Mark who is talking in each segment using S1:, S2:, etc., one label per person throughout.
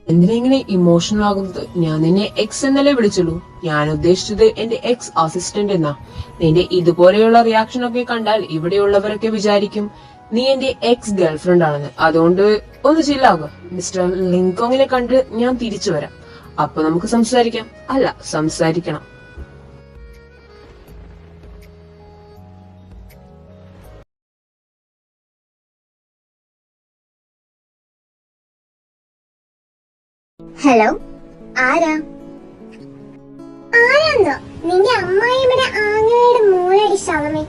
S1: എന്തിനാ ഇങ്ങനെ ഇമോഷണൽ ആകുന്നത്? ഞാൻ നിന്നെ എക്സ് എന്നല്ലേ വിളിച്ചുള്ളൂ. ഞാൻ ഉദ്ദേശിച്ചത് എന്റെ എക്സ് അസിസ്റ്റന്റ് എന്നാ. നിന്റെ ഇതുപോലെയുള്ള റിയാക്ഷൻ ഒക്കെ കണ്ടാൽ ഇവിടെയുള്ളവരൊക്കെ വിചാരിക്കും നീ എന്റെ എക്സ് ഗേൾഫ്രണ്ട് ആണെന്ന്. അതുകൊണ്ട് ഒന്ന് ചില്ലാകുക. മിസ്റ്റർ ലിങ്കോങ്ങിനെ കണ്ട് ഞാൻ തിരിച്ചു വരാം. അപ്പൊ നമുക്ക് സംസാരിക്കാം. അല്ല, സംസാരിക്കണം.
S2: ഹലോ, ആരാ? ആരാന്നോ? നിന്റെ അമ്മായിയുടെ ആങ്ങളയുടെ മോളടി ശവമേ.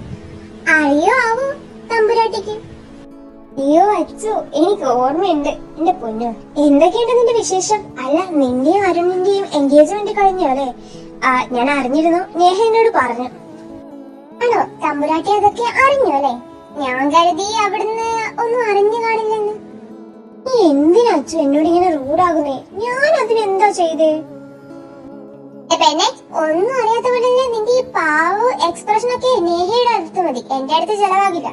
S2: അറിയോ ആവോ തമ്പുരാട്ടിക്ക്? അയ്യോ അച്ചു, എനിക്ക് ഓർമ്മയുണ്ട് എന്റെ പൊന്നു. എന്തൊക്കെയുണ്ട് നിന്റെ വിശേഷം? അല്ല, നിന്റെയും അരുണിന്റെയും എൻഗേജ്മെന്റ് കഴിഞ്ഞോ അല്ലേ? ഞാൻ അറിഞ്ഞിരുന്നു, നേഹ എന്നോട് പറഞ്ഞു. ആണോ? തമ്പുരാട്ടി അതൊക്കെ അറിഞ്ഞു അല്ലേ? ഞാൻ കരുതി അവിടുന്ന് ഒന്നും അറിഞ്ഞു കാണില്ലെന്ന്. നീ എന്തിനാ അച്ചു എന്നോട് ഇങ്ങനെ റൂഡാകുന്നേ? ഞാൻ അതിനെന്താ ചെയ്തേ? പെണ്ണെ, ഒന്നും അറിയാത്ത പോലെ നിന്റെ ഈ പാവ എക്സ്പ്രഷൻ ഒക്കെ നേഹയുടെ അടുത്ത് മതി, എന്റെ അടുത്ത് ചെലവാകില്ല.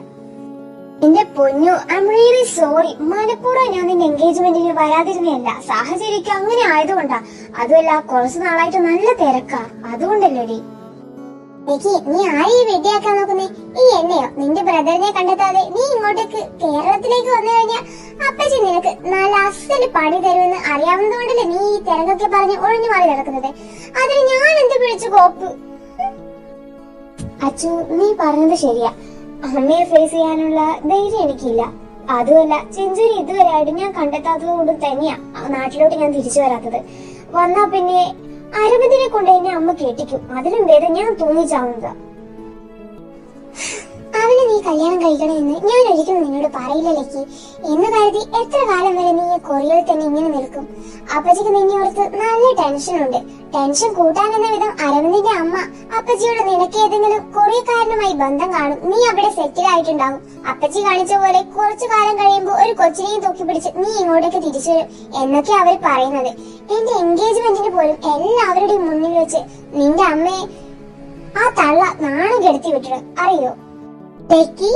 S2: എന്റെ പൊന്നു, ഐ എം റിയലി സോറി. മനഃപൂർവ്വം ഞാൻ നിന്റെ എൻഗേജ്മെന്റിന് വരാതിരുന്നല്ല, സാഹചര്യം അങ്ങനെ ആയതുകൊണ്ടാ. അതുമല്ല, കുറച്ചു നാളായിട്ട് നല്ല തിരക്കാ, അതുകൊണ്ടല്ലേടി. നീ ആരെയും വെട്ടിയാക്കാൻ നോക്കുന്നേ? ഈ എന്നെയോ? നിന്റെ ബ്രദറിനെ കണ്ടെത്താതെ നീ ഇങ്ങോട്ടേക്ക് കേരളത്തിലേക്ക് വന്നു കഴിഞ്ഞാൽ അപ്പച്ചി നിനക്ക് നല്ല അസല് പണി തരുമെന്ന് അറിയാവുന്നതുകൊണ്ടല്ലേ നീ ഈ തിരക്കൊക്കെ പറഞ്ഞ് ഒഴിഞ്ഞു മാറി നടക്കുന്നത്. അതിന് ഞാൻ എന്ത് പിടിച്ചു കോപ്പ്? അച്ചു, നീ പറഞ്ഞത് ശരിയാ. അമ്മയെ ഫേസ് ചെയ്യാനുള്ള ധൈര്യം എനിക്കില്ല. അതുമല്ല, ചെഞ്ചൂരി ഇതുവരെയായിട്ട് ഞാൻ കണ്ടെത്താത്തത് കൊണ്ട് തന്നെയാ നാട്ടിലോട്ട് ഞാൻ തിരിച്ചു വരാത്തത്. വന്നാ പിന്നെ അരവിന്ദിനെ കൊണ്ട് എന്നെ അമ്മ കെട്ടിക്കും. അതിലും ഭേദം ഞാൻ തൂങ്ങിച്ചാവുന്നതാ. അവനെ നീ കല്യാണം കഴിക്കണമെന്ന് ഞാൻ ഒരിക്കലും നിന്നോട് പറയില്ല ലക്കി. എന്ന് കരുതി എത്ര കാലം വരെ നീ കൊറിയയിൽ തന്നെ ഇങ്ങനെ നിൽക്കും? അപ്പച്ചിക്ക് നിന്നെ ഓർത്ത് നല്ല ടെൻഷനുണ്ട്. ടെൻഷൻ കൂട്ടാനെന്ന വിധം അരവിന്ദിന്റെ അമ്മ അപ്പച്ചിയോട് നിനക്ക് ഏതെങ്കിലും കൊറിയക്കാരനുമായി ബന്ധം കാണും. നീ അവിടെ സെറ്റിൽ ആയിട്ടുണ്ടാവും. അപ്പച്ചി കാണിച്ച പോലെ കുറച്ചു കാലം കഴിയുമ്പോൾ ഒരു കൊച്ചിനെയും തൂക്കി പിടിച്ച് നീ ഇങ്ങോട്ടേക്ക് തിരിച്ചു വരും എന്നൊക്കെ അവർ പറയുന്നത്. എന്റെ എൻഗേജ്മെന്റിന് പോലും എല്ലാവരുടെയും മുന്നിൽ വെച്ച് നിന്റെ അമ്മയെ ആ തള്ള നാണം കെടുത്തി വിട്ടിട്ട് അറിയോ? എടി,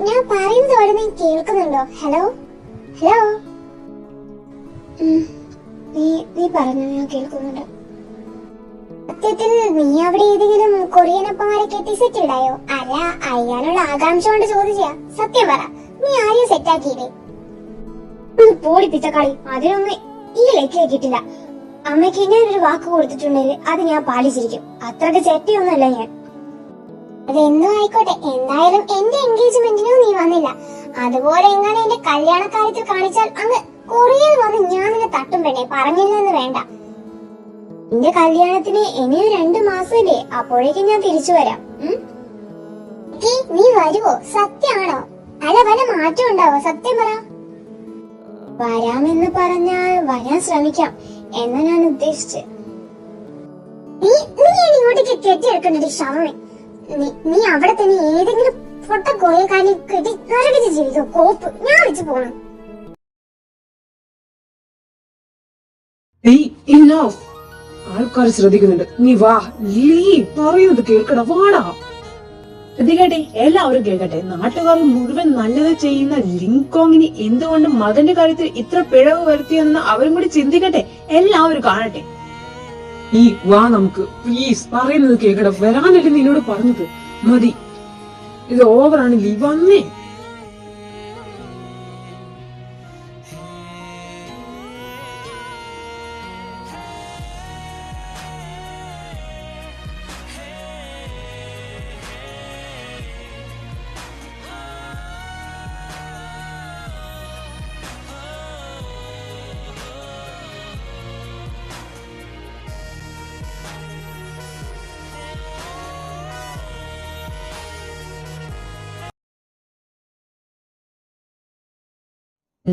S2: ഞാൻ പറയുന്നത് പോലെ നീ കേൾക്കുന്നുണ്ടോ? ഹലോ ഹലോ, നീ പറഞ്ഞു, ഞാൻ കേൾക്കുന്നുണ്ട്. സത്യത്തിൽ നീ അവിടെ ഏതെങ്കിലും കൊറിയനപ്പന്മാരെ കെട്ടി സെറ്റിൽഡായോ? അല്ല, അയ്യാനുള്ള ആകാംക്ഷ കൊണ്ട് ചോദിച്ചാ. സത്യം പറ, നീ ആരെയും സെറ്റാക്കിയില്ലേ? പോടിപ്പിച്ച കളി. അതിനൊന്നും ഈ ലക്കിയെ കിട്ടില്ല. അമ്മയ്ക്ക് ഞാനൊരു വാക്ക് കൊടുത്തിട്ടുണ്ടെങ്കിൽ അത് ഞാൻ പാലിച്ചിരിക്കും. അത്രക്ക് ചെറ്റിയൊന്നുമല്ല ഞാൻ. അതെന്തോ ആയിക്കോട്ടെ, എന്തായാലും എന്റെ എൻഗേജ്മെന്റിനും നീ വന്നില്ല. അതുപോലെ എങ്ങനെ എന്റെ കല്യാണക്കാര്യത്തിൽ കാണിച്ചാൽ അങ്ങ് കൊറിയയിൽ വന്ന് ഞാൻ നിന്നെ തട്ടും പെണ്ണെ, പറഞ്ഞില്ലെന്ന് വേണ്ട. എന്റെ കല്യാണത്തിന് ഇനിയും 2 മാസമല്ലേ, അപ്പോഴേക്കും ഞാൻ തിരിച്ചു വരാം. നീ വരുവോ? സത്യമാണോ? അല്ല, വല്ല മാറ്റം ഉണ്ടാവോ? സത്യം പറ. വരാമെന്ന് പറഞ്ഞാൽ വരാൻ ശ്രമിക്കാം എന്നാ ഞാൻ ഉദ്ദേശിച്ച്. നീ ഇങ്ങോട്ടേക്ക് കെട്ടിയെടുക്കണ്ടേ ശവമേ? നീ അവിടെ തന്നെ ഏതെങ്കിലും പൊട്ട കോയക്കാരി കെട്ടി നരകിച്ച് ജീവിതോ കോപ്പ്. ഞാൻ വെച്ച് പോണം.
S1: ആൾക്കാർ ശ്രദ്ധിക്കുന്നുണ്ട്. നീ വാ, പറയുന്നത് കേൾക്കട, വാടാ. ശ്രദ്ധിക്കട്ടെ, എല്ലാവരും കേൾക്കട്ടെ. നാട്ടുകാർ മുഴുവൻ നല്ലത് ചെയ്യുന്ന ലിങ്കോങ്ങിന് എന്തുകൊണ്ട് മകന്റെ കാര്യത്തിൽ ഇത്ര പിഴവ് വരുത്തിയെന്ന് അവരും കൂടി ചിന്തിക്കട്ടെ. എല്ലാവരും കാണട്ടെ. വാ, നമുക്ക് പ്ലീസ് പറയുന്നത് കേൾക്കട. വരാനല്ലേ നിന്നോട് പറഞ്ഞത്? മതി, ഇത് ഓവറാണ്. വന്നേ.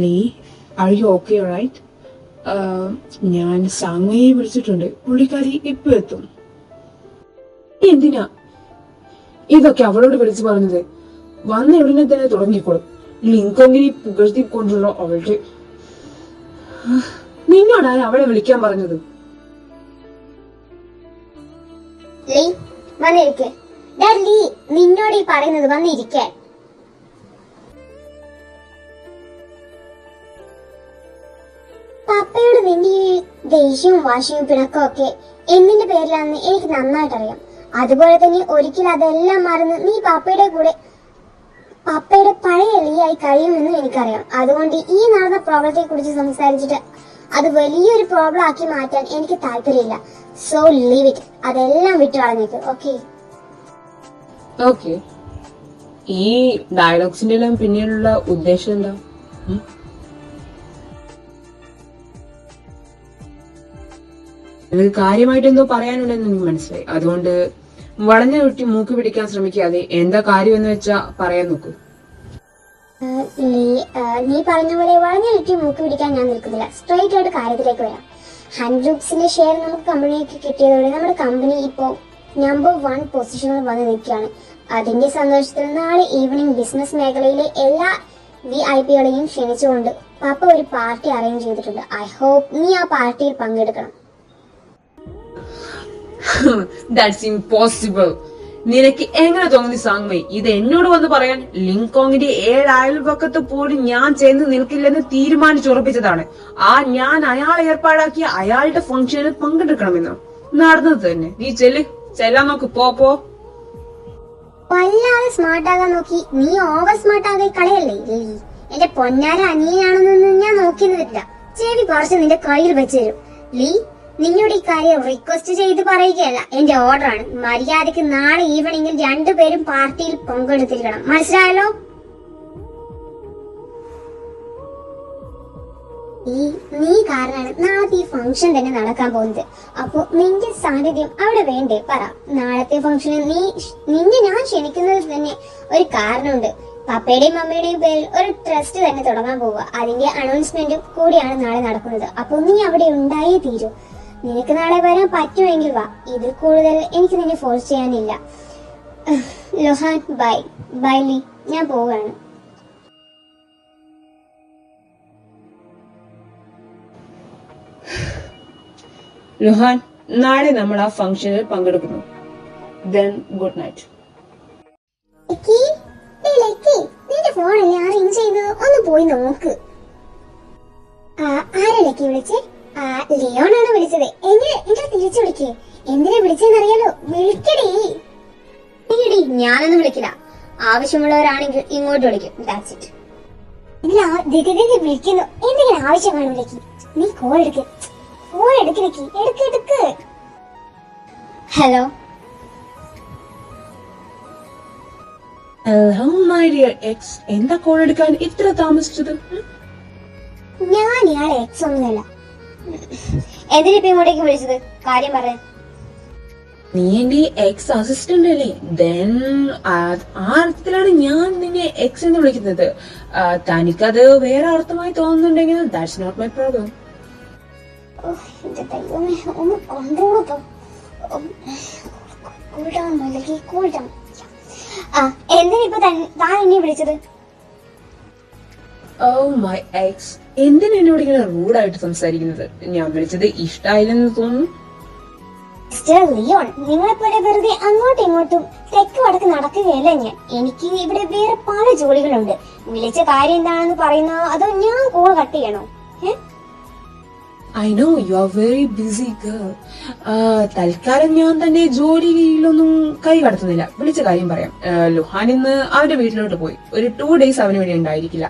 S1: Lee, are you okay? Right? ഞാൻ സാങ്ങയെ വിളിച്ചിട്ടുണ്ട്. പുള്ളിക്കാരി ഇപ്പൊ എത്തും. എന്തിനാ ഇതൊക്കെ അവളോട് വിളിച്ചു പറഞ്ഞത്? വന്ന ഉടനെ തന്നെ തുടങ്ങിക്കോളും. ലിങ്കോങ്ങിനെ പുകഴ്ത്തിക്കൊണ്ടുള്ള അവളുടെ. നിന്നോടാണ് അവളെ വിളിക്കാൻ പറഞ്ഞത്?
S2: നിന്നോട് ഈ പറയുന്നത് വന്നിരിക്കാൻ. പപ്പ ദേഷ്യവും വാശിയും പിണക്കവും ഒക്കെ എന്തിന്റെ പേരിലാണെന്ന് എനിക്ക് നന്നായിട്ട് അറിയാം. അതുപോലെ തന്നെ ഒരിക്കലും അതെല്ലാം മറന്ന് നീ പപ്പയുടെ പഴയ ലീയായി കഴിയുമെന്നും എനിക്കറിയാം. അതുകൊണ്ട് ഈ നടന്ന പ്രോബ്ലത്തെ കുറിച്ച് സംസാരിച്ചിട്ട് അത് വലിയൊരു പ്രോബ്ലം ആക്കി മാറ്റാൻ എനിക്ക് താല്പര്യമില്ല. So leave it. അതെല്ലാം വിട്ടു കളഞ്ഞേക്ക്. ഓക്കെ?
S1: ഓക്കെ. ഈ ഡയലോഗ്സിന്റെ എല്ലാം പിന്നീടുള്ള ഉദ്ദേശം എന്താ? നിങ്ങൾക്ക് കാര്യമായിട്ട് എന്തോ പറയാനുണ്ടെന്ന് എനിക്ക് മനസ്സിലായി. അതുകൊണ്ട് വളഞ്ഞ വെട്ടി മൂക്ക് പിടിക്കാൻ ശ്രമിക്കാതെ എന്താ കാര്യം എന്ന് വെച്ചാ പറയാൻ നോക്കൂ.
S2: നീ പറഞ്ഞ പോലെ വളഞ്ഞ വെട്ടി മൂക്ക് പിടിക്കാൻ ഞാൻ നിൽക്കുന്നില്ല. സ്ട്രൈറ്റ് ആയിട്ട് കാര്യത്തിലേക്ക് വരാം. ഹാൻഡ് ഗ്രൂപ്പ്സിന്റെ ഷെയർ നമുക്ക് കമ്പനിക്ക് കിട്ടിയതോടെ നമ്മുടെ കമ്പനി ഇപ്പോ നമ്പർ 1 പൊസിഷനിൽ വന്ന് നിൽക്കുകയാണ്. അതിന്റെ സന്തോഷത്തിൽ നാളെ ഈവനിങ് ബിസിനസ് മേഖലയിലെ എല്ലാ VIP-കളെയും ക്ഷണിച്ചുകൊണ്ട് പപ്പ ഒരു പാർട്ടി അറേഞ്ച് ചെയ്തിട്ടുണ്ട്. ഐ ഹോപ്പ് നീ ആ പാർട്ടിയിൽ പങ്കെടുക്കണം.
S1: That's impossible. നിനക്ക് എങ്ങനെ തോന്നി സാങ്മൈ ഇത് എന്നോട് വന്ന് പറയാൻ? ലിങ്കോങ്ങിന്റെ 7 അയൽപക്കത്ത് പോലും ഞാൻ ചെന്ന് നിൽക്കില്ലെന്ന് തീരുമാനിച്ചുറപ്പിച്ചതാണ്. ഞാൻ അയാളെ ഏർപ്പാടാക്കിയ അയാളുടെ ഫംഗ്ഷനിൽ പങ്കെടുക്കണമെന്നോ? നടന്നത് തന്നെ. നീ ചെല്ലാൻ നോക്ക്. പോ.
S2: വല്ലാതെ സ്മാർട്ട് ആകാൻ നോക്കി നീ ഓവർ സ്മാർട്ട് ആകാൻ കളയല്ലേ. എന്റെ പൊന്നാര അനിയനാണെന്നൊന്നും ഞാൻ നോക്കിയെന്ന് വരില്ല. ചെവി കുറച്ച് നിന്റെ കയ്യിൽ വെച്ച് തരും. ലീ, നിന്നോട് ഈ കാര്യം റിക്വസ്റ്റ് ചെയ്ത് പറയുകയല്ല, എന്റെ ഓർഡറാണ്. മര്യാദക്ക് നാളെ ഈവനിങ്ങിൽ 2 പേരും പാർട്ടിയിൽ പങ്കെടുത്തിരിക്കണം. മനസ്സിലായല്ലോ? നീ കാരണമാണ് നാളത്തെ ഈ ഫംഗ്ഷൻ തന്നെ നടക്കാൻ പോകുന്നത്. അപ്പൊ നിന്റെ സാന്നിധ്യം അവിടെ വേണ്ടേ? പറ. നാളത്തെ ഫംഗ്ഷന് നിന്നെ ഞാൻ ക്ഷണിക്കുന്നത് തന്നെ ഒരു കാരണമുണ്ട്. പപ്പയുടെയും അമ്മയുടെയും പേരിൽ ഒരു ട്രസ്റ്റ് തന്നെ തുടങ്ങാൻ പോവുക. അതിന്റെ അനൗൺസ്മെന്റും കൂടിയാണ് നാളെ നടക്കുന്നത്. അപ്പൊ നീ അവിടെ ഉണ്ടായേ തീരൂ. നിനക്ക് നാളെ വരാൻ പറ്റുമെങ്കിൽ വാ. ഇതിൽ കൂടുതൽ എനിക്ക് നിന്നെ ഫോഴ്സ് ചെയ്യാനില്ല. ലൊഹാൻ, ബൈ ലീ, ഞാൻ പോവുകയാണ്.
S1: ലുഹാൻ, നാളെ നമ്മൾ ആ ഫംഗ്ഷനിൽ പങ്കെടുക്കുന്നു. Then good night.
S2: നിന്റെ ഫോണല്ലേ ആ റിംഗ് ചെയ്യുന്നത്? ഒന്ന് പോയി നോക്ക്. ആരാ ലക്കി വിളിച്ചേ? ലിയോണാണ് വിളിച്ചത്. എന്നെ തിരിച്ചു വിളിക്കേ. എന്തിനാ വിളിച്ചെന്നറിയാലോ? വിളിക്കടേ. ഞാനൊന്നും വിളിക്കില്ല. ആവശ്യമുള്ളവരാണെങ്കിൽ ഇങ്ങോട്ട് വിളിക്കും. That's it. ഇല്ല, വിളിക്കുന്നു. എന്തെങ്കിലും ആവശ്യം കാണും ലക്കി. നീ കോൾ എടുക്ക്. എടുക്ക്. Hello.
S1: Hello my dear X. എന്താ കോൾ എടുക്കാൻ ഇത്ര താമസിച്ചത്?
S2: ഞാൻ ഇയാളെ എക്സ് ഒന്നുമല്ല. എന്തിനിപ്പോ ഇങ്ങോട്ടേക്ക് വിളിച്ചത്? കാര്യം പറയാൻ.
S1: നീ എന്റെ എക്സ് അസിസ്റ്റന്റ് അല്ലേ? ദെൻ ആ അർത്ഥത്തിലാണ് ഞാൻ നിന്നെ എക്സ് എന്ന് വിളിക്കുന്നത്. തനിക്കത് വേറെ അർത്ഥമായി തോന്നുന്നുണ്ടെങ്കിൽ ദാറ്റ്സ് നോട്ട് മൈ പ്രോബ്ലം.
S2: ഒന്ന് കൺട്രോളോ. എന്തിനിപ്പോ താൻ എന്നെ വിളിച്ചത്?
S1: ഓ മൈ എക്സ്, എന്തിനാ എന്നോട് ഇങ്ങനെ റൂഡായിട്ട് സംസാരിക്കുന്നത്? ഞാൻ വിളിച്ചത് ഇഷ്ടായില്ലെന്ന് തോന്നുന്നു.
S2: മിസ്റ്റർ ലിയോൺ, നിങ്ങളെപ്പോലെ വെറുതെ അങ്ങോട്ടും ഇങ്ങോട്ടും തെക്ക് വടക്ക് നടക്കുകയല്ല ഞാൻ. എനിക്ക് ഇവിടെ വേറെ പല ജോലികളുണ്ട്. വിളിച്ച കാര്യം എന്താണെന്ന് പറയുന്നോ അതോ ഞാൻ കോൾ കട്ട് ചെയ്യണോ?
S1: I know you are very busy girl. തൽക്കാലം ഞാൻ തന്നെ ജോലിയിലൊന്നും കൈ കടത്തുന്നില്ല. വിളിച്ച കാര്യം പറയാം. ലുഹാൻ ഇന്ന് അവന്റെ വീട്ടിലോട്ട് പോയി. ഒരു 2 days അവന് വേണ്ടി ഉണ്ടായിരിക്കില്ല.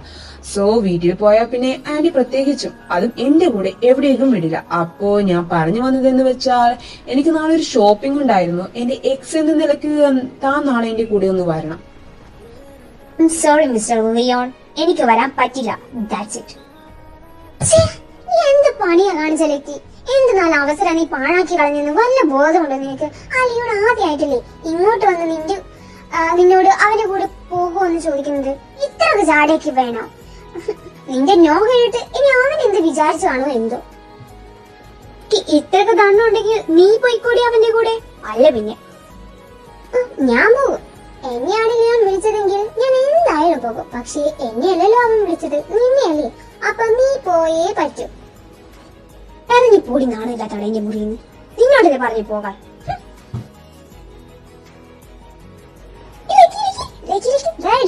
S1: സോ വീട്ടിൽ പോയാൽ പിന്നെ ആന്റി പ്രത്യേകിച്ചും അതും എന്റെ കൂടെ എവിടേക്കും വിടില്ല. അപ്പോ ഞാൻ പറഞ്ഞു വന്നതെന്ന് വെച്ചാൽ എനിക്ക് നാളെ ഒരു ഷോപ്പിംഗ് ഉണ്ടായിരുന്നു. എന്റെ എക്സ് എന്ന നിലക്ക് താൻ നാളെ എന്റെ കൂടെ ഒന്ന് വരണം.
S2: സോറി മിസ്റ്റർ ലിയോൺ, എനിക്ക് വരാൻ പറ്റില്ല. That's it. എന്ത് പണിയാ കാണിച്ചാലേക്ക്? എന്ത് നല്ല അവസരം നീ പാഴാക്കി കളഞ്ഞെന്ന് വല്ല ബോധമുണ്ടോ നിനക്ക്? ആ ലിയോൺ ആദ്യമായിട്ടല്ലേ ഇങ്ങോട്ട് വന്ന് നിന്നോട് അവന്റെ കൂടെ പോകുമെന്ന് ചോദിക്കുന്നത്? ഇത്രയൊക്കെ ചാടേക്ക് വേണോ? നിന്റെ നോ കേട്ട് ഇനി അവൻ എന്ത് വിചാരിച്ചു കാണോ എന്തോ. ഇത്രയൊക്കെ തന്നുണ്ടെങ്കിൽ നീ പോയിക്കൂടി അവന്റെ കൂടെ. അല്ല പിന്നെ ഞാൻ പോകും. എന്നെയാണ് ഞാൻ വിളിച്ചതെങ്കിൽ ഞാൻ എന്തായാലും പോകും. പക്ഷേ എന്നെയല്ലല്ലോ അവൻ വിളിച്ചത്, നിന്നെയല്ലേ. അപ്പൊ നീ പോയേ പറ്റൂ. നീ പൂടി നാണില്ലാത്തവളെ എന്റെ മുറിന്ന് നിന്നോടല്ലേ പറഞ്ഞു പോകാൻ.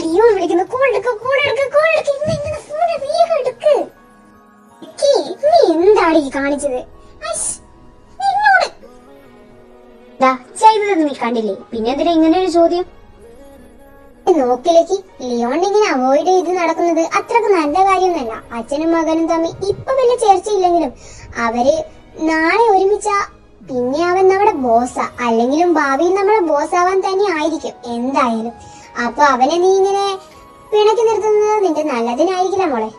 S2: ലിയോൺ വിളിക്കുന്നു. നീ എന്താണ് ഈ കാണിച്ചത്? ഐ ദാ ചെയ്തത് നീ കണ്ടില്ലേ, പിന്നെ എന്തിനാ ഇങ്ങനെ ഒരു ചോദ്യം? നോക്കിലേക്ക് ലിയോൺ ഇങ്ങനെ അവോയ്ഡ് ചെയ്ത് നടക്കുന്നത് അത്രക്ക് നല്ല കാര്യമൊന്നല്ല. അച്ഛനും മകനും തമ്മിൽ ഇപ്പൊ വലിയ ചേർച്ചയില്ലെങ്കിലും അവര് നാളെ ഒരുമിച്ച പിന്നെ അവൻ നമ്മുടെ ബോസാ, അല്ലെങ്കിലും ഭാവിയിൽ നമ്മുടെ ബോസ് ആവാൻ തന്നെ ആയിരിക്കും എന്തായാലും. അപ്പൊ അവനെ നീ ഇങ്ങനെ പിണക്കി നിർത്തുന്നത് നിന്റെ നല്ലതിനായിരിക്കില്ല മോളെ.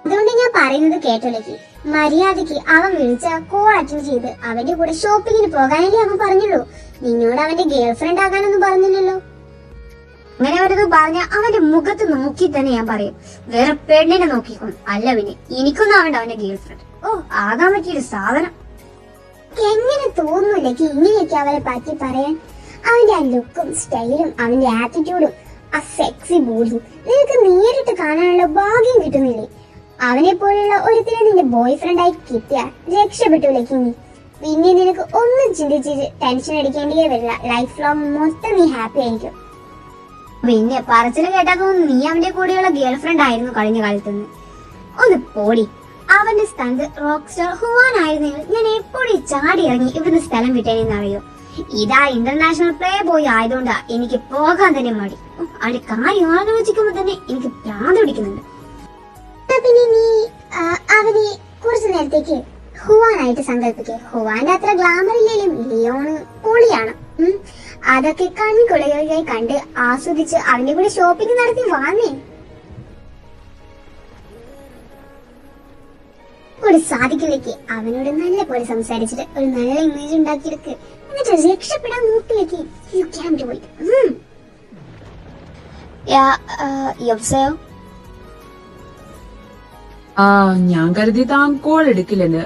S2: അതുകൊണ്ട് ഞാൻ പറയുന്നത് കേട്ടോലേക്ക്, മര്യാദക്ക് അവൻ വിളിച്ച കോൾ അറ്റൻഡ് ചെയ്ത് അവന്റെ കൂടെ ഷോപ്പിങ്ങിന് പോകാനല്ലേ അവൻ പറഞ്ഞുള്ളൂ. നിന്നോട് അവന്റെ ഗേൾ ഫ്രണ്ട് ആകാനൊന്നും പറഞ്ഞില്ലല്ലോ. അങ്ങനെ അവരത് പറഞ്ഞ അവന്റെ മുഖത്ത് നോക്കി തന്നെ ഞാൻ പറയും, വേറെ പെണ്ണിനെ നോക്കിക്കോളും. അല്ല പിന്നെ എനിക്കൊന്നും അവന്റെ ഗേൾ ഫ്രണ്ട് ആകാൻ പറ്റിയൊരു സാധനം. എങ്ങനെ തോന്നൂലേക്ക് ഇങ്ങനെയൊക്കെ അവരെ പറ്റി പറയാൻ? അവന്റെ ആ ലുക്കും സ്റ്റൈലും അവന്റെ ആറ്റിറ്റ്യൂഡും ആ സെക്സി ബോഡിയും നിനക്ക് നേരിട്ട് കാണാനുള്ള ഭാഗ്യം കിട്ടുന്നില്ലേ? അവനെ പോലുള്ള ഒരുത്തിനെ നിന്റെ ബോയ് ഫ്രണ്ടായി കിട്ടിയാൽ രക്ഷപ്പെട്ടുലേക്ക് നീ. പിന്നെ നിനക്ക് ഒന്നും ചിന്തിച്ച് ടെൻഷൻ അടിക്കേണ്ടിയേ വരില്ല. ലൈഫ് ലോങ് മൊത്തം നീ ഹാപ്പി ആയിരിക്കും. പിന്നെ പറച്ചില് കേട്ടാൽ നീ അവന്റെ കൂടെയുള്ള ഗേൾ ഫ്രണ്ട് ആയിരുന്നു കഴിഞ്ഞ കാലത്തുനിന്ന്. ഒന്ന് പോടി. അവന്റെ സ്ഥാനത്ത് റോക്ക് സ്റ്റാർ ഹുവാൻ ആയിരുന്നെങ്കിൽ ഞാൻ എപ്പോഴും ചാടി ഇറങ്ങി ഇവിടുന്ന് സ്ഥലം വിട്ടേനെന്നറിയോ? ഇതാ ഇന്റർനാഷണൽ പ്ലേ ബോയ് ആയതുകൊണ്ടാ എനിക്ക് പോകാൻ തന്നെ മടി. അവന്റെ കാര്യം ആലോചിക്കുമ്പോ തന്നെ എനിക്ക് ഭ്രാന്ത് പിടിക്കുന്നുണ്ട്. പിന്നെ നീ അവനെ കുറച്ചു നേരത്തേക്ക് ഹുവാനായിട്ട് സങ്കല്പിക്കേ. ഹുവാന്റെ അത്ര ഗ്ലാമർ ഇല്ലെങ്കിലും ലിയോണ് പൊളിയാണ്. അതൊക്കെ കൺകുളികളായി കണ്ട് ആസ്വദിച്ച് അവന്റെ കൂടെ ഷോപ്പിംഗ് നടത്തി വാങ്ങേ. ഒരു സാധിക്കിലേക്ക് അവനോട് നല്ല പോലെ സംസാരിച്ചിട്ട് ഒരു നല്ല ഇമേജ് ഉണ്ടാക്കിയെടുക്ക്. എന്നിട്ട് രക്ഷപ്പെടാൻ നോക്കിലേക്ക്. You can do it.
S1: ഞാൻ കരുതി താൻ കോൾ എടുക്കില്ലെന്ന്.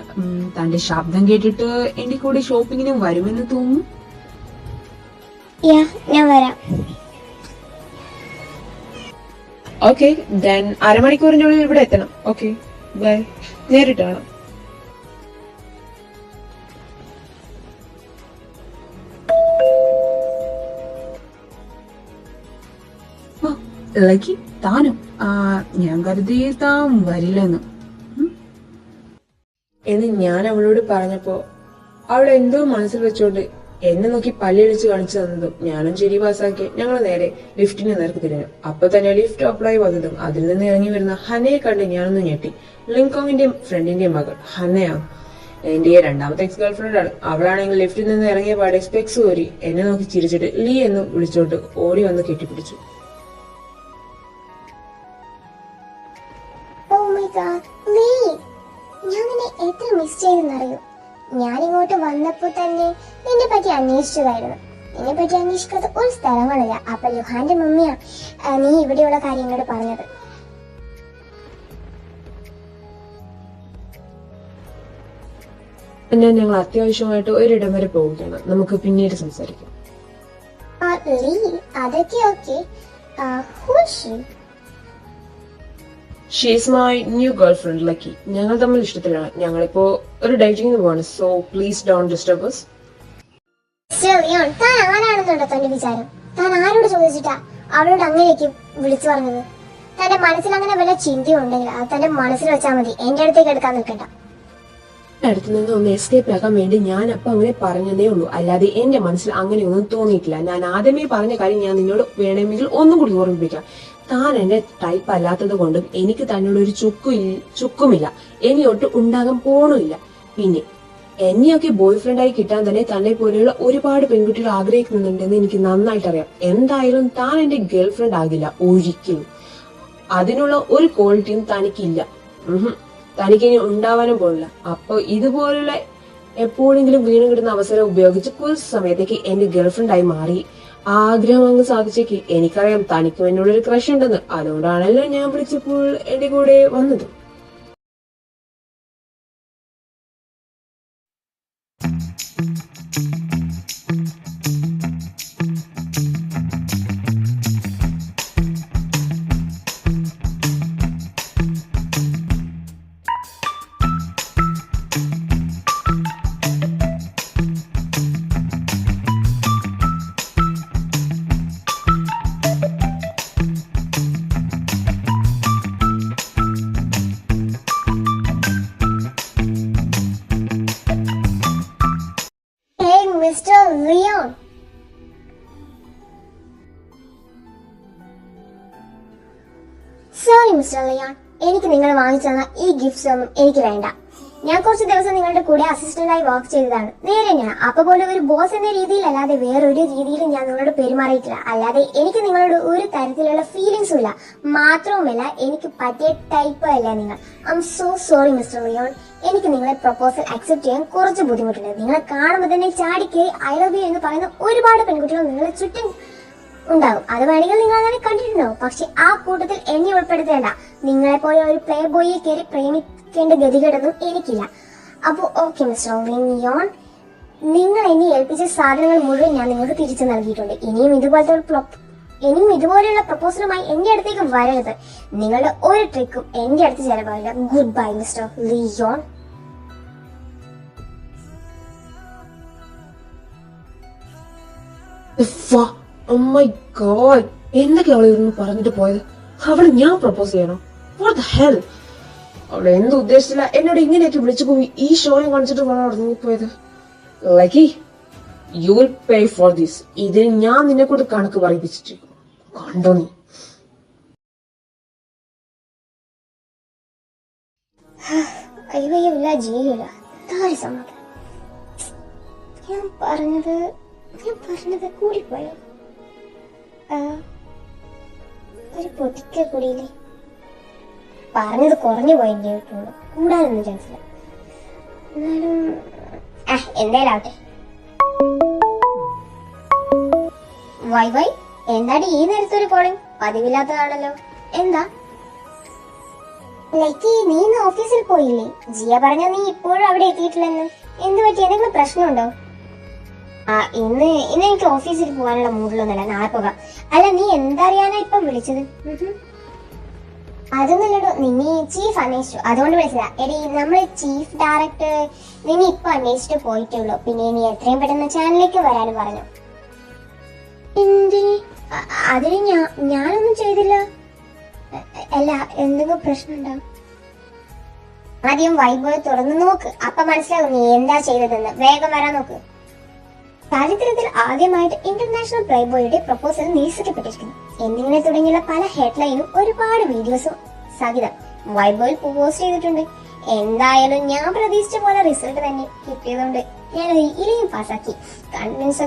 S1: തന്റെ ശബ്ദം കേട്ടിട്ട് എന്റെ കൂടെ ഷോപ്പിങ്ങിനും വരുമെന്ന് തോന്നുന്നു.
S2: ഞാൻ വരാം.
S1: ഓക്കെ, ദെൻ അരമണിക്കൂറിന്റെ ഉള്ളിൽ ഇവിടെ എത്തണം. Okay, bye. നേരിട്ട് കാണാം. ലക്കി താനും ഞാൻ കരുതി താൻ വരില്ലെന്ന് എന്ന് ഞാൻ അവളോട് പറഞ്ഞപ്പോ അവൾ എന്തോ മനസ്സിൽ വെച്ചോണ്ട് എന്നെ നോക്കി പല്ലിടിച്ച് കാണിച്ചു തന്നതും ഞാനും ശരി പാസാക്കി ഞങ്ങൾ നേരെ ലിഫ്റ്റിന് നേർക്ക് തിരിഞ്ഞു. അപ്പൊ തന്നെ ലിഫ്റ്റ് അപ്ലൈ വന്നതും അതിൽ നിന്ന് ഇറങ്ങി വരുന്ന ഹനയെ കണ്ട് ഞാനൊന്ന് ഞെട്ടി. ലിങ്കോങ്ങിന്റെയും ഫ്രണ്ടിന്റെയും മകൾ ഹനയാണ്. എന്റെ രണ്ടാമത്തെ എക്സ് ഗേൾ ഫ്രണ്ട് ആണ്. അവളാണെങ്കിൽ ലിഫ്റ്റിൽ നിന്ന് ഇറങ്ങിയ പാടെ സ്പെക്സ് ഊരി എന്നെ നോക്കി ചിരിച്ചിട്ട് ലീ എന്ന് വിളിച്ചോണ്ട് ഓടി വന്ന് കെട്ടിപ്പിടിച്ചു.
S2: ഞാൻ നിന്നെ എത്ര മിസ് ചെയ്തെന്നറിയോ? ഞാൻ ഇങ്ങോട്ട് വന്നപ്പോ തന്നെ നിന്നെ പറ്റി അന്വേഷിച്ചതായിരുന്നു. നിന്നെ പറ്റി അന്വേഷിക്കാത്ത ഒരു സ്ഥലങ്ങളില്ല. അപ്പൊ ലുഹാന്റെ മമ്മിയാ നീ ഇവിടെയുള്ള കാര്യങ്ങളോട് പറഞ്ഞത്.
S1: പിന്നെ ഞങ്ങൾ അത്യാവശ്യമായിട്ട് ഒരിടം വരെ പോവുകയാണ്. നമുക്ക് പിന്നീട് സംസാരിക്കാം.
S2: അതൊക്കെ okay.
S1: She's my new girl friend lucky. ഞങ്ങൾ തമ്മിൽ ഇഷ്ടത്തിലാണ്. ഞങ്ങളിപ്പോ ഒരു ഡേറ്റിംഗിന് പോവാണ്. So please don't disturb us.
S2: താൻ ആരാണെന്നുണ്ടോ തന്റെ വിചാരം? താൻ ആരോട് ചോദിച്ചിട്ടാ അവളോട് അങ്ങനെയൊക്കെ വിളിച്ചു പറഞ്ഞത്? തന്റെ മനസ്സിൽ അങ്ങനെ വല്ല ചിന്തയുണ്ടെങ്കിൽ അത് തന്റെ മനസ്സിൽ വെച്ചാൽ മതി. എന്റെ അടുത്തേക്ക് എടുക്കാൻ നിൽക്കണ്ട.
S1: അടുത്ത് നിന്ന് ഒന്ന് എസ്കേപ്പ് ആക്കാൻ വേണ്ടി ഞാൻ അപ്പൊ അങ്ങനെ പറഞ്ഞതേ ഉള്ളൂ. അല്ലാതെ എന്റെ മനസ്സിൽ അങ്ങനെയൊന്നും തോന്നിയിട്ടില്ല. ഞാൻ ആദ്യമേ പറഞ്ഞ കാര്യം ഞാൻ നിന്നോട് വേണമെങ്കിൽ ഒന്നും കൂടി ഓർമ്മിപ്പിക്കാം. താൻ എന്റെ ടൈപ്പ് അല്ലാത്തത് കൊണ്ടും എനിക്ക് തന്നോട് ഒരു ചുക്കുമില്ല. ഇനിയൊട്ട് ഉണ്ടാകാൻ പോണുമില്ല. പിന്നെ എന്നെയൊക്കെ ബോയ് ഫ്രണ്ടായി കിട്ടാൻ തന്നെ തന്നെ പോലെയുള്ള ഒരുപാട് പെൺകുട്ടികൾ ആഗ്രഹിക്കുന്നുണ്ടെന്ന് എനിക്ക് നന്നായിട്ട് അറിയാം. എന്തായാലും താൻ എന്റെ ഗേൾ ഫ്രണ്ട് ആകില്ല ഒരിക്കലും. അതിനുള്ള ഒരു ക്വാളിറ്റിയും തനിക്കില്ല. തനിക്കിനി ഉണ്ടാവാനും പോലില്ല. അപ്പൊ ഇതുപോലുള്ള എപ്പോഴെങ്കിലും വീണ് കിട്ടുന്ന അവസരം ഉപയോഗിച്ച് കുറച്ച് സമയത്തേക്ക് എന്റെ ഗേൾഫ്രണ്ടായി മാറി ആഗ്രഹം അങ്ങ് സാധിച്ചേക്ക്. എനിക്കറിയാം തനിക്കും എന്നോടൊരു ക്രഷ് ഉണ്ടെന്ന്. അതുകൊണ്ടാണല്ലോ ഞാൻ വിളിച്ചപ്പോൾ എന്റെ കൂടെ വന്നത്.
S2: സോറി മിസ്റ്റർ ലിയോൺ, എനിക്ക് നിങ്ങൾ വാങ്ങിച്ചു തന്ന ഈ ഗിഫ്റ്റ്സ് ഒന്നും എനിക്ക് വേണ്ട. ഞാൻ കുറച്ച് ദിവസം നിങ്ങളുടെ കൂടെ അസിസ്റ്റന്റായി വർക്ക് ചെയ്തതാണ്. നേരെ ഞാൻ അപ്പൊ പോലെ ഒരു ബോസ് എന്ന രീതിയിൽ അല്ലാതെ വേറൊരു രീതിയിലും ഞാൻ നിങ്ങളോട് പെരുമാറിയിട്ടില്ല. അല്ലാതെ എനിക്ക് നിങ്ങളോട് ഒരു തരത്തിലുള്ള ഫീലിങ്സും ഇല്ല. മാത്രവുമല്ല എനിക്ക് പറ്റിയ ടൈപ്പ് അല്ല നിങ്ങൾ. I am so sorry mister Leon. എനിക്ക് നിങ്ങളെ പ്രൊപ്പോസൽ അക്സെപ്റ്റ് ചെയ്യാൻ കുറച്ച് ബുദ്ധിമുട്ടുണ്ട്. നിങ്ങളെ കാണുമ്പോൾ തന്നെ ചാടിക്കേറി ഐ ലവ് യു എന്ന് പറയുന്ന ഒരുപാട് പെൺകുട്ടികൾ നിങ്ങളെ ചുറ്റും ഉണ്ടാകും. അത് വേണമെങ്കിൽ നിങ്ങൾ അങ്ങനെ കണ്ടിട്ടുണ്ടാവും. പക്ഷെ ആ കൂട്ടത്തിൽ എന്നെ ഉൾപ്പെടുത്തേണ്ട. നിങ്ങളെ പോലെ ഒരു പ്ലേ ബോയെ കയറി പ്രേമിക്കേണ്ട ഗതികേടൊന്നും എനിക്കില്ല. അപ്പൊ ഓക്കെ മിസ്റ്റർ ലിയോൺ, നിങ്ങൾ എന്നെ ഏൽപ്പിച്ച സാധനങ്ങൾ മുഴുവൻ ഞാൻ നിങ്ങൾക്ക് തിരിച്ചു നൽകിയിട്ടുണ്ട്. ഇനിയും ഇതുപോലെയുള്ള പ്രപ്പോസലുമായി എന്റെ അടുത്തേക്ക് വരരുത്. നിങ്ങളുടെ ഒരു ട്രിക്കും എന്റെ അടുത്ത് ചെലവായില്ല. Good bye mister Leon.
S1: Oh my god, എന്തൊക്കെയാ അവൾ ഇരുന്ന് പറഞ്ഞിട്ട് പോയത്? അവള് ഞാൻ പ്രപ്പോസ് ചെയ്യണോ? What the hell? അവളെ എന്ത് ഉദ്ദേശിച്ചില്ല എന്നോട് ഇങ്ങനെയൊക്കെ വിളിച്ചു പോയി ഈ ഷോയും കാണിച്ചിട്ട് ഇറങ്ങിപ്പോയത്. Lucky, you will pay for this. ഇതിന് ഞാൻ നിന്നെ കൊണ്ട് കണക്ക് പറയിപ്പിച്ചിട്ട് കണ്ടോ നീ?
S2: അയ്യല്ല ജീവില്ല. ഞാൻ പറഞ്ഞത് കൂടിപ്പോയോ? ഒരു പൊതിക്ക കൂടിയില്ലേ? പറഞ്ഞത് കുറഞ്ഞു പോയെങ്കിൽ കേട്ടുള്ളൂ, കൂടാനൊന്നും ചാൻസില്ല. എന്നാലും എന്തായാലും ആവട്ടെ. വൈ എന്താടി ഈ നേരത്തൊരു കോളിംഗ്? പതിവില്ലാത്തതാണല്ലോ. എന്താ ലൈക്ക്, നീ ഇന്ന് ഓഫീസിൽ പോയില്ലേ? ജിയ പറഞ്ഞ നീ ഇപ്പോഴും അവിടെ എത്തിയിട്ടില്ലെന്ന്. എന്ത് പറ്റി? എന്തെങ്കിലും പ്രശ്നമുണ്ടോ? ഇന്ന് എനിക്ക് ഓഫീസിൽ പോകാനുള്ള മൂഡിലൊന്നുമല്ല, നാളെ പോകാം. അല്ല, നീ എന്താ അറിയാനാ ഇപ്പൊ വിളിച്ചത്? അതൊന്നുമല്ലടോ, നിന്നെ ചീഫ് അന്വേഷിച്ചു, അതുകൊണ്ട് വിളിച്ചതാ. എടി, നമ്മള് ചീഫ് ഡയറക്ടർ നിന്നെ ഇപ്പൊ അന്വേഷിച്ചിട്ട് പോയിട്ടേ ഉള്ളൂ. പിന്നെ നീ എത്രയും പെട്ടെന്ന് ചാനലിലേക്ക് വരാനും പറഞ്ഞു. എന്തിന്? അതിന് ഞാനൊന്നും ചെയ്തില്ല. അല്ല, എന്തെങ്കിലും പ്രശ്നം ഉണ്ടാവും. ആദ്യം വൈബോയെ തുറന്നു നോക്ക്, അപ്പൊ മനസ്സിലാവും നീ എന്താ ചെയ്തതെന്ന്. വേഗം വരാൻ നോക്ക്. ചരിത്രത്തിൽ ആദ്യമായിട്ട് ഇന്റർനാഷണൽ പ്ലേബോയുടെ പ്രപ്പോസൽ നിരസിക്കപ്പെട്ടിരിക്കുന്നു എന്നിങ്ങനെ തുടങ്ങിയുള്ള പല ഹെഡ്ലൈനും ഒരുപാട് വീഡിയോസും സഹിതം വൈബോയിൽ പോസ്റ്റ് ചെയ്തിട്ടുണ്ട്. എന്തായാലും ഞാൻ പ്രതീക്ഷിച്ച പോലെ റിസൾട്ട് തന്നെ കിട്ടിയതുകൊണ്ട് ഞാനത് ഇനിയും പാസ്സാക്കി. കമന്റ്സ്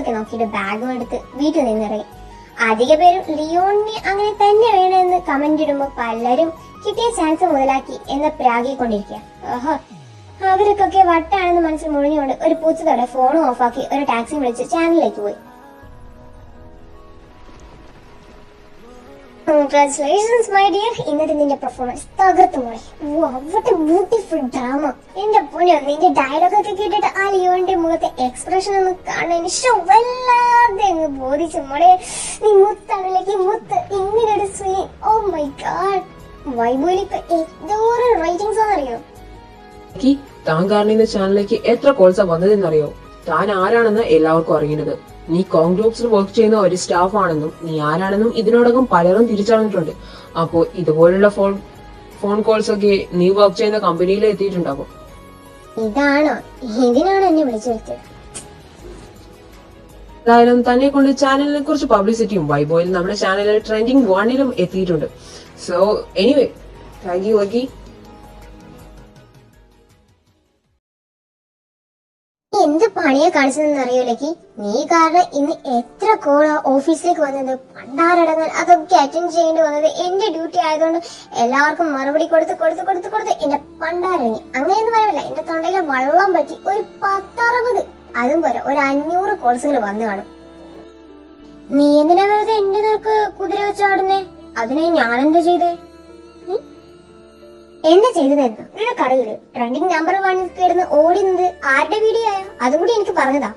S2: ഒക്കെ നോക്കിയിട്ട് ബാഗും എടുത്ത് വീട്ടിൽ നിന്നിറങ്ങി. അധിക പേരും ലിയോണിനെ അങ്ങനെ തന്നെ വേണമെന്ന് കമന്റ് ഇടുമ്പോൾ പലരും കിട്ടിയ ചാൻസ് മുതലാക്കി എന്ന് പ്രാഗിക്കൊണ്ടിരിക്കുക. അവരൊക്കെ വട്ടാണെന്ന് മനസ്സിൽ മുഴിഞ്ഞുകൊണ്ട് ഒരു പൂച്ചത്തോടെ ഫോണും ഓഫാക്കി ഒരു ടാക്സി വിളിച്ച് ചാനലിലേക്ക് പോയി. കൺഗ്രാറ്റുലേഷൻസ് മൈ ഡിയർ, ഇന്നത്തെ നിന്റെ പെർഫോമൻസ് തകർത്തു പോയി. What A beautiful drama. എന്റെ പൊന്നോ, നിന്റെ ഡയലോഗ് ഒക്കെ കേട്ടിട്ട് ആ ലിയോന്റെ മുഖത്തെ എക്സ്പ്രഷൻ ഒന്ന് കാണാൻ വല്ലാതെ അങ്ങ് ബോധിച്ചു മോളെ. നീ മുത്താണിലേക്ക് മുത്ത്, ഇങ്ങനൊരു സീൻ. Oh my god. വൈബോയിൽ ഇപ്പൊ എന്തോരം റേറ്റിംഗ്സ് ആണെന്നറിയോ?
S1: താൻ കാരണം ഇന്ന് ചാനലിലേക്ക് എത്ര കോൾസാ വന്നതെന്നറിയോ? താൻ ആരാണെന്ന് എല്ലാവർക്കും അറിയുന്നത്. നീ കോൺഗ്രൂപ്സിൽ വർക്ക് ചെയ്യുന്ന ഒരു സ്റ്റാഫ് ആണെന്നും നീ ആരാണെന്നും ഇതിനോടകം പലരും തിരിച്ചറിഞ്ഞിട്ടുണ്ട്. അപ്പോ ഇതുപോലുള്ള ഫോൺ കോൾസ് ഒക്കെ നീ വർക്ക് ചെയ്യുന്ന കമ്പനിയിൽ എത്തിയിട്ടുണ്ടാകും.
S2: ഇതിനാണോ എന്നെ വിളിച്ചു വരുത്തിയത്?
S1: എന്തായാലും തന്നെ കൊണ്ട് ചാനലിനെ കുറിച്ച് പബ്ലിസിറ്റിയും വൈബോയിൽ നമ്മുടെ ചാനലിൽ ട്രെൻഡിങ് 1-ലും എത്തിയിട്ടുണ്ട്. So anyway, thank you lucky.
S2: എന്ത് പണിയെ കാണിച്ചതെന്ന് അറിയൂലേക്ക്? നീ കാരണം ഇന്ന് എത്ര കോളാ ഓഫീസിലേക്ക് വന്നത്. പണ്ടാരടങ്ങാൻ അതൊക്കെ അറ്റൻഡ് ചെയ്യേണ്ടി വന്നത് എന്റെ ഡ്യൂട്ടി ആയതുകൊണ്ട് എല്ലാവർക്കും മറുപടി കൊടുത്ത് എന്റെ പണ്ടാരങ്ങി. അങ്ങനെയൊന്നും പറയല്ല, എന്റെ തൊണ്ടയിലെ വള്ളം പറ്റി ഒരു 10-60, അതും പോരാ ഒരു 500 കോൾസുകൾ വന്നു കാണും. നീ എന്തിനാ വെറുതെ എന്റെ നേർക്ക് കുതിര വെച്ചാടുന്നേ? അതിനെ ഞാനെന്താ ചെയ്തേ? എന്താ ചെയ്തതെന്ന് നിനക്കറിയില്ലേ? ട്രെൻഡിങ് നമ്പർ 1 കിടന്ന് ഓടുന്നത് ആരുടെ വീഡിയോ ആയോ? അതും കൂടി എനിക്ക് പറഞ്ഞതാ.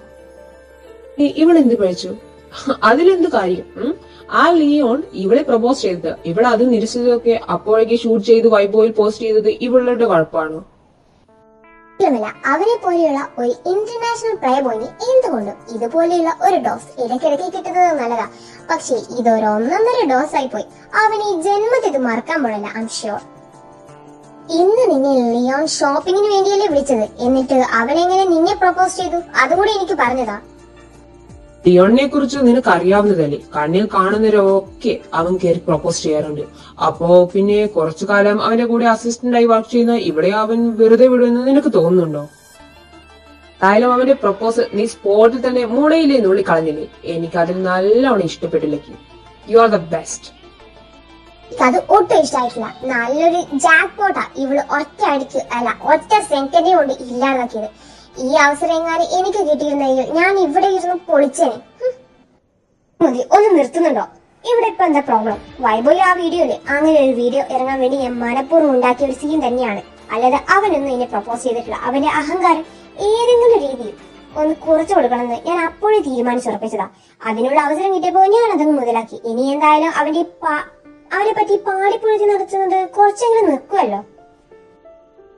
S1: ഇവളെന്ത് കഴിച്ചു? അതിലെന്ത് കാര്യം? ആ ലിയോൺ ഇവളെ പ്രപ്പോസ് ചെയ്തത്, ഇവളെ അത് നിരസിച്ചതൊക്കെ അപ്പോഴേക്ക് ഷൂട്ട് ചെയ്ത് വൈബോയിൽ പോസ്റ്റ് ചെയ്തത് ഇവളുടെ കുഴപ്പമാണോ?
S2: അവനെ പോലെയുള്ള ഒരു ഇന്റർനാഷണൽ പ്ലേ ബോയിന് എന്തുകൊണ്ടും ഇതുപോലെയുള്ള ഒരു ഡോസ് ഇടയ്ക്കിടയ്ക്ക് കിട്ടുന്നത് നല്ലതാ. പക്ഷേ ഇതൊരു 1.5 ഡോസ് ആയി പോയി. അവൻ ഈ ജന്മത്തിൽ ഇത് മറക്കാൻ പോണില്ല, ഐ എം ഷുവർ. ഇന്ന് നിന്നെ ലിയോൺ ഷോപ്പിങ്ങിന് വേണ്ടിയല്ലേ വിളിച്ചത്? എന്നിട്ട് അവനെങ്ങനെ നിന്നെ പ്രപ്പോസ് ചെയ്തു? അതുകൂടി എനിക്ക് പറഞ്ഞതാ.
S1: ലിയോണിനെ കുറിച്ച് നിനക്ക് അറിയാവുന്നതല്ലേ, കണ്ണിൽ കാണുന്നവരൊക്കെ അവൻ കയറി പ്രൊപ്പോസ് ചെയ്യാറുണ്ട്. അപ്പോ പിന്നെ കുറച്ചു കാലം അവന്റെ കൂടെ അസിസ്റ്റന്റായി വർക്ക് ചെയ്യുന്ന ഇവിടെ അവൻ വെറുതെ വിടുമെന്ന് നിനക്ക് തോന്നുന്നുണ്ടോ? എന്തായാലും അവന്റെ പ്രൊപ്പോസൽ നീ സ്പോട്ടിൽ തന്നെ മുളയിലേ നുള്ളി കളഞ്ഞില്ലേ. എനിക്കതിൽ നല്ലോണം ഇഷ്ടപ്പെട്ടില്ലെങ്കിൽ. You are the best.
S2: അത് ഒട്ടും ഇഷ്ടമായിട്ടില്ല. നല്ലൊരു ജാക്ക് പോട്ടാ ഇവള് ഒറ്റ അടിക്ക് അല്ല ഒറ്റ സെക്കൻഡേ കൊണ്ട് ഇല്ലാതാക്കിയത്. ഈ അവസരം എങ്ങാനും എനിക്ക് കിട്ടിയിരുന്നെങ്കിൽ ഞാൻ ഇവിടെ ഇരുന്ന് പൊളിച്ചേനെ. മതി, ഒന്ന് നിർത്തുന്നുണ്ടോ? ഇവിടെ ഇപ്പൊ എന്താ പ്രോബ്ലം? വൈബോയി ആ വീഡിയോയില് അങ്ങനെ ഒരു വീഡിയോ ഇറങ്ങാൻ വേണ്ടി ഞാൻ മനഃപൂർവ്വം ഉണ്ടാക്കിയ ഒരു സീൻ തന്നെയാണ്. അല്ലാതെ അവനൊന്നും എന്നെ പ്രപ്പോസ് ചെയ്തിട്ടില്ല. അവന്റെ അഹങ്കാരം ഏതെങ്കിലും രീതിയിൽ ഒന്ന് കുറച്ചു കൊടുക്കണമെന്ന് ഞാൻ അപ്പോഴേ തീരുമാനിച്ചുറപ്പിച്ചതാ. അതിനുള്ള അവസരം കിട്ടിയപ്പോ ഞാൻ അതങ്ങ് മുതലാക്കി. ഇനി എന്തായാലും അവനെ പറ്റി പാടിപ്പൊഴിച്ച് നടത്തുന്നത് കുറച്ചെങ്കിലും നിൽക്കുമല്ലോ.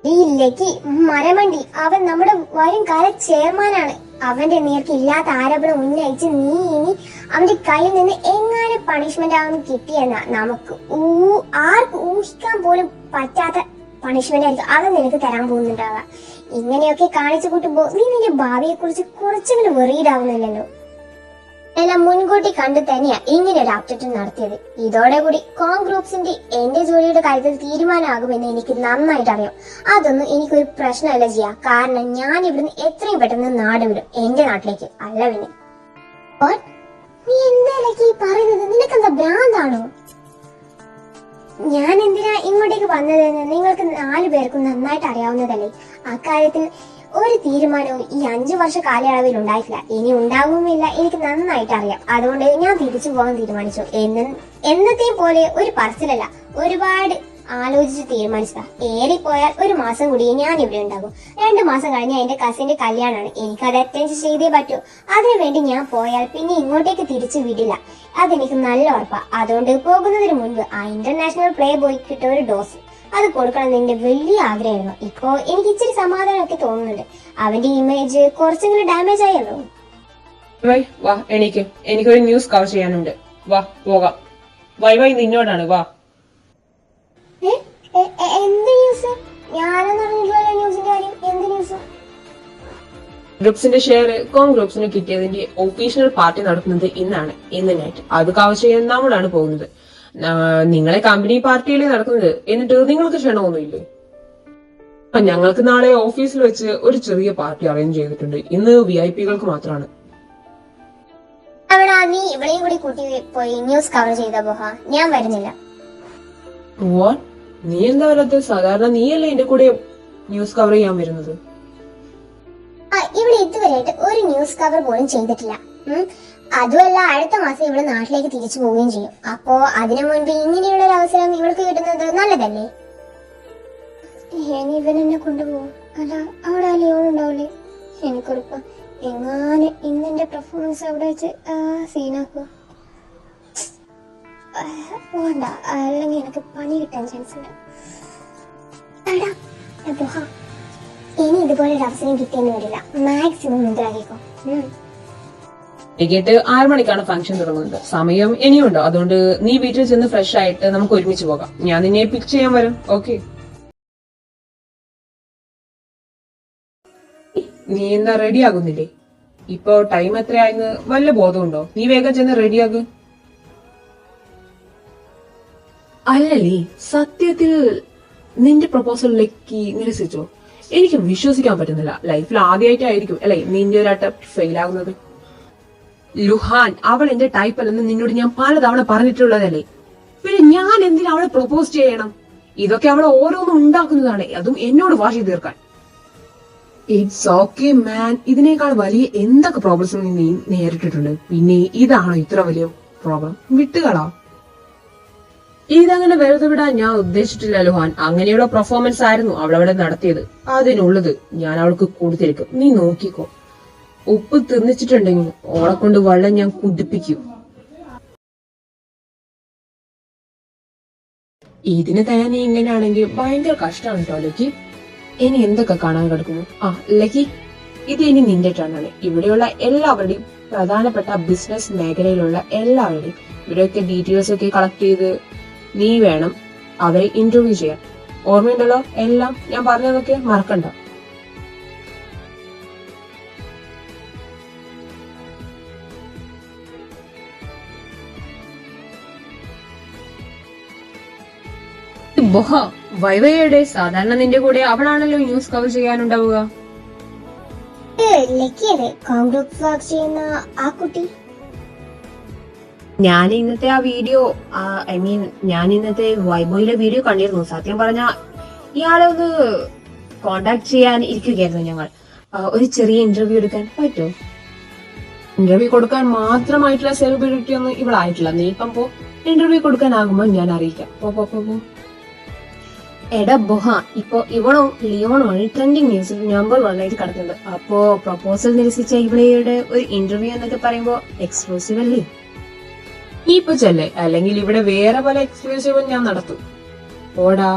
S2: ഈ ലക്കി മരമണ്ടി അവൻ നമ്മുടെ വരും കാല ചെയർമാനാണ്. അവന്റെ നേർക്ക് ഇല്ലാത്ത ആരോപണം ഉന്നയിച്ച് നീ ഇനി അവന്റെ കയ്യിൽ നിന്ന് എങ്ങനെ പണിഷ്മെന്റ് അവന് കിട്ടിയെന്ന നമുക്ക് ആർക്കും ഊഹിക്കാൻ പോലും പറ്റാത്ത പണിഷ്മെന്റ് ആയിരിക്കും അവൻ നിനക്ക് തരാൻ പോകുന്നുണ്ടാവുക. ഇങ്ങനെയൊക്കെ കാണിച്ചു കൂട്ടുമ്പോ നീ നിന്റെ ഭാവിയെ കുറിച്ച് കുറച്ചെങ്കിലും വെറിയിടാവുന്നില്ലല്ലോ. എല്ലാം മുൻകൂട്ടി കണ്ടു തന്നെയാ ഇങ്ങനെ ഒരു അപ്ഡേറ്റ് നടത്തിയത്. ഇതോടെ കൂടി കോൺ ഗ്രൂപ്പ്സിന്റെ എന്റെ ജോലിയുടെ കാര്യത്തിൽ തീരുമാനമാകുമെന്ന് എനിക്ക് നന്നായിട്ട് അറിയാം. അതൊന്നും എനിക്കൊരു പ്രശ്നമല്ല ചെയ്യാ. കാരണം ഞാൻ ഇവിടുന്ന് എത്രയും പെട്ടെന്ന് നാട് വിടും, എന്റെ നാട്ടിലേക്ക്. അല്ല പിന്നെ നീ എന്തായാലും ഈ പറയുന്നത്? നിനക്കെന്താ ഭ്രാന്താണോ? ഞാൻ എന്തിനാ ഇങ്ങോട്ടേക്ക് വന്നതെന്ന് നിങ്ങൾക്ക് 4 പേർക്കും നന്നായിട്ട് അറിയാവുന്നതല്ലേ. അക്കാര്യത്തിൽ ഒരു തീരുമാനവും ഈ 5 വർഷ കാലയളവിൽ ഉണ്ടായിട്ടില്ല, ഇനി ഉണ്ടാവുമില്ല. എനിക്ക് നന്നായിട്ട് അറിയാം. അതുകൊണ്ട് ഞാൻ തിരിച്ചു പോകാൻ തീരുമാനിച്ചു. എന്നത്തെയും പോലെ ഒരു പറച്ചിലല്ല, ഒരുപാട് ആലോചിച്ച് തീരുമാനിച്ചതാ. ഏറിപ്പോയാൽ 1 മാസം കൂടി ഞാൻ ഇവിടെ ഉണ്ടാകും. 2 മാസം കഴിഞ്ഞ എന്റെ കസിന്റെ കല്യാണമാണ്. എനിക്കത് അറ്റൻഡ് ചെയ്തേ പറ്റൂ. അതിനുവേണ്ടി ഞാൻ പോയാൽ പിന്നെ ഇങ്ങോട്ടേക്ക് തിരിച്ചു വിടില്ല. അതെനിക്ക് നല്ല ഉറപ്പാ. അതുകൊണ്ട് പോകുന്നതിന് മുൻപ് ആ ഇന്റർനാഷണൽ പ്ലേ ബോയ്ക്കിട്ട ഒരു ഡോസ് അത് കൊടുക്കണം എന്റെ വലിയ ആഗ്രഹമായിരുന്നു. ഇപ്പോ എനിക്ക് ഇച്ചിരി സമാധാനമൊക്കെ തോന്നുന്നുണ്ട്. അവന്റെ ഇമേജ് കുറച്ചെങ്കിലും ഡാമേജ് ആയല്ലോ.
S1: വാ എനിക്കൊരു ന്യൂസ് കവർ ചെയ്യാനുണ്ട്. വാ പോകാം. വൈ നിന്നോടാണ്. വാ.
S2: എന്ത് ന്യൂസ്? ഞാനൊന്നും അറിഞ്ഞിട്ടില്ലല്ലോ ന്യൂസിന്റെ കാര്യം. എന്ത് ന്യൂസ്?
S1: ഗ്രൂപ്പ്സിന്റെ ഷെയർ കോൺ ഗ്രൂപ്പ്സിന് കിട്ടിയതിന്റെ ഒഫീഷ്യൽ പാർട്ടി നടക്കുന്നത് ഇന്ന് നൈറ്റ്. അത് കവർ ചെയ്യാൻ നമ്മളാണ് പോകുന്നത്. നിങ്ങളെ കമ്പനി പാർട്ടിയിലേ നടക്കുന്നത്. എന്നിട്ട് നിങ്ങൾക്ക് ക്ഷണമൊന്നുമില്ലേ? ഞങ്ങൾക്ക് നാളെ ഓഫീസിൽ വെച്ച് ഒരു ചെറിയ പാർട്ടി അറേഞ്ച് ചെയ്തിട്ടുണ്ട്. ഇന്ന് VIP-കൾക്ക് മാത്രമാണ്.
S2: നീ ഇവിടെയും കൂടി കൂട്ടി പോയി ന്യൂസ് കവർ ചെയ്ത പോഹാ. ഞാൻ വരുന്നില്ല.
S1: നീ എന്താ വരാത്ത? സാധാരണ നീയല്ലേ എന്റെ കൂടെ ന്യൂസ് കവർ ചെയ്യാൻ വരുന്നത്.
S2: ഇവിടെ ഇതുവരെയായിട്ട് ഒരു ന്യൂസ് കവർ പോലും ചെയ്തിട്ടില്ല. അതുമല്ല, അടുത്ത മാസം ഇവിടെ നാട്ടിലേക്ക് തിരിച്ചു പോവുകയും ചെയ്യും. അപ്പോ അതിനു മുൻപ് ഇങ്ങനെയുള്ള ഒരു അവസരം ഇവൾക്ക് കിട്ടുന്നത് നല്ലതല്ലേ? ഇനി ഇവൻ എന്നെ കൊണ്ടുപോകും. അല്ല, അവിടെ ആ ലിയോൺ ഉണ്ടാവില്ലേ? എനിക്കുറപ്പ് എങ്ങാനും ഇന്നെന്റെ പെർഫോമൻസ് അവിടെ വെച്ച് സീനാക്കുക. വേണ്ട, അല്ലെങ്കിൽ എനിക്ക് പണി കിട്ടാൻ ചാൻസ് ഉണ്ട്. ഇനി ഇതുപോലെ ഒരു അവസരം കിട്ടിയെന്ന് വരില്ല. മാക്സിമം മുതലാക്കിക്കോ.
S1: വൈകിട്ട് 6 മണിക്കാണ് ഫംഗ്ഷൻ തുടങ്ങുന്നത്. സമയം ഇനിയുണ്ടോ? അതുകൊണ്ട് നീ വീട്ടിൽ ചെന്ന് ഫ്രഷ് ആയിട്ട് നമുക്ക് ഒരുമിച്ച് പോകാം. ഞാൻ നിന്നെ പിക്ക് ചെയ്യാൻ വരും. ഓക്കെ? നീ എന്താ റെഡി ആകുന്നില്ലേ? ഇപ്പൊ ടൈം എത്രയായെന്ന് വല്ല ബോധമുണ്ടോ? നീ വേഗം ചെന്ന് റെഡിയാകും. അല്ലല്ലേ, സത്യത്തിൽ നിന്റെ പ്രൊപ്പോസലിലേക്ക് നിരസിച്ചോ? എനിക്ക് വിശ്വസിക്കാൻ പറ്റുന്നില്ല. ലൈഫിൽ ആദ്യമായിട്ടായിരിക്കും അല്ലെ നിന്റെ ഒരു അറ്റംപ്റ്റ് ഫെയിൽ ആകുന്നത്. ലുഹാൻ, അവൾ എന്റെ ടൈപ്പ് അല്ലെന്ന് നിന്നോട് ഞാൻ പലതവണ പറഞ്ഞിട്ടുള്ളതല്ലേ. പിന്നെ ഞാൻ എന്തിനാ അവളെ പ്രൊപ്പോസ് ചെയ്യണം? ഇതൊക്കെ അവൾ ഓരോന്നും ഉണ്ടാക്കുന്നതാണ്, അതും എന്നോട് വാശി തീർക്കാൻ. It's okay man. ഇതിനേക്കാൾ വലിയ എന്തൊക്കെ പ്രോബ്ലംസ് നീ നേരിട്ടിട്ടുണ്ട്. പിന്നെ ഇതാണോ ഇത്ര വലിയ പ്രോബ്ലം? വിട്ടുകളാ. ഇതങ്ങനെ വെറുതെ വിടാൻ ഞാൻ ഉദ്ദേശിച്ചിട്ടില്ല ലുഹാൻ. അങ്ങനെയുള്ള പെർഫോമൻസ് ആയിരുന്നു അവളവിടെ നടത്തിയത്. അതിനുള്ളത് ഞാൻ അവൾക്ക് കൊടുത്തിരിക്കും. നീ നോക്കിക്കോ. ഉപ്പ് തിന്നിച്ചിട്ടുണ്ടെങ്കിൽ ഓളെ കൊണ്ട് വെള്ളം ഞാൻ കുടിപ്പിക്കും. ഇതിന് തന്നെ നീ ഇങ്ങനെയാണെങ്കിൽ ഭയങ്കര കഷ്ടമാണ് കേട്ടോ ലക്കി. ഇനി എന്തൊക്കെ കാണാൻ കിടക്കുന്നു? ലക്കി, ഇത് ഇനി നിന്റെ ടേണാണ്. ഇവിടെയുള്ള എല്ലാവരുടെയും പ്രധാനപ്പെട്ട ബിസിനസ് മേഖലയിലുള്ള എല്ലാവരുടെയും ഇവിടെയൊക്കെ ഡീറ്റെയിൽസ് ഒക്കെ കളക്ട് ചെയ്ത് നീ വേണം അവരെ ഇന്റർവ്യൂ ചെയ്യാൻ. ഓർമ്മയുണ്ടല്ലോ എല്ലാം? ഞാൻ പറഞ്ഞതൊക്കെ മറക്കണ്ട.
S3: ബൊഹ, വൈവയുടെ സാധാരണ നിന്റെ കൂടെ അവളാണല്ലോ ന്യൂസ് കവർ ചെയ്യാനുണ്ടാവുക.
S2: ലക്കിയല്ലേ കോൺഗ്രസ് വർക്ക് ചെയ്യുന്ന ആ കുട്ടി?
S3: ഞാൻ ഇന്നത്തെ ആ വീഡിയോ ഞാൻ ഇന്നത്തെ വൈബോയിലെ വീഡിയോ കണ്ടിരുന്നു. സത്യം പറഞ്ഞ ഇയാളെ ഒന്ന് കോണ്ടാക്ട് ചെയ്യാൻ ഇരിക്കുകയായിരുന്നു ഞങ്ങൾ. ഒരു ചെറിയ ഇന്റർവ്യൂ എടുക്കാൻ പറ്റുമോ?
S1: ഇന്റർവ്യൂ കൊടുക്കാൻ മാത്രമായിട്ടുള്ള സെലിബ്രിറ്റി ഒന്നും ഇവിടെ ആയിട്ടില്ല. നീ ഇപ്പം പോ, ഇന്റർവ്യൂ കൊടുക്കാനാകുമ്പോൾ ഞാൻ അറിയിക്കാം. പോ.
S3: എടാ ബൊഹ, ഇപ്പൊ ഇവളോ ലിയോണാണ് ട്രെൻഡിങ് ന്യൂസിൽ നമ്പർ 1 ആയിട്ട് കിടക്കുന്നത്. അപ്പോ പ്രപ്പോസൽ നിരസിച്ച ഇവളയുടെ ഒരു ഇന്റർവ്യൂ എന്നൊക്കെ പറയുമ്പോ എക്സ്ക്ലൂസീവ് അല്ലേ?
S1: നീ ഇപ്പൊ ചെല്ലേ, അല്ലെങ്കിൽ ഇവിടെ വേറെ പല എക്സ്ക്ലൂസീവും ഞാൻ നടത്തും. ഓടാ.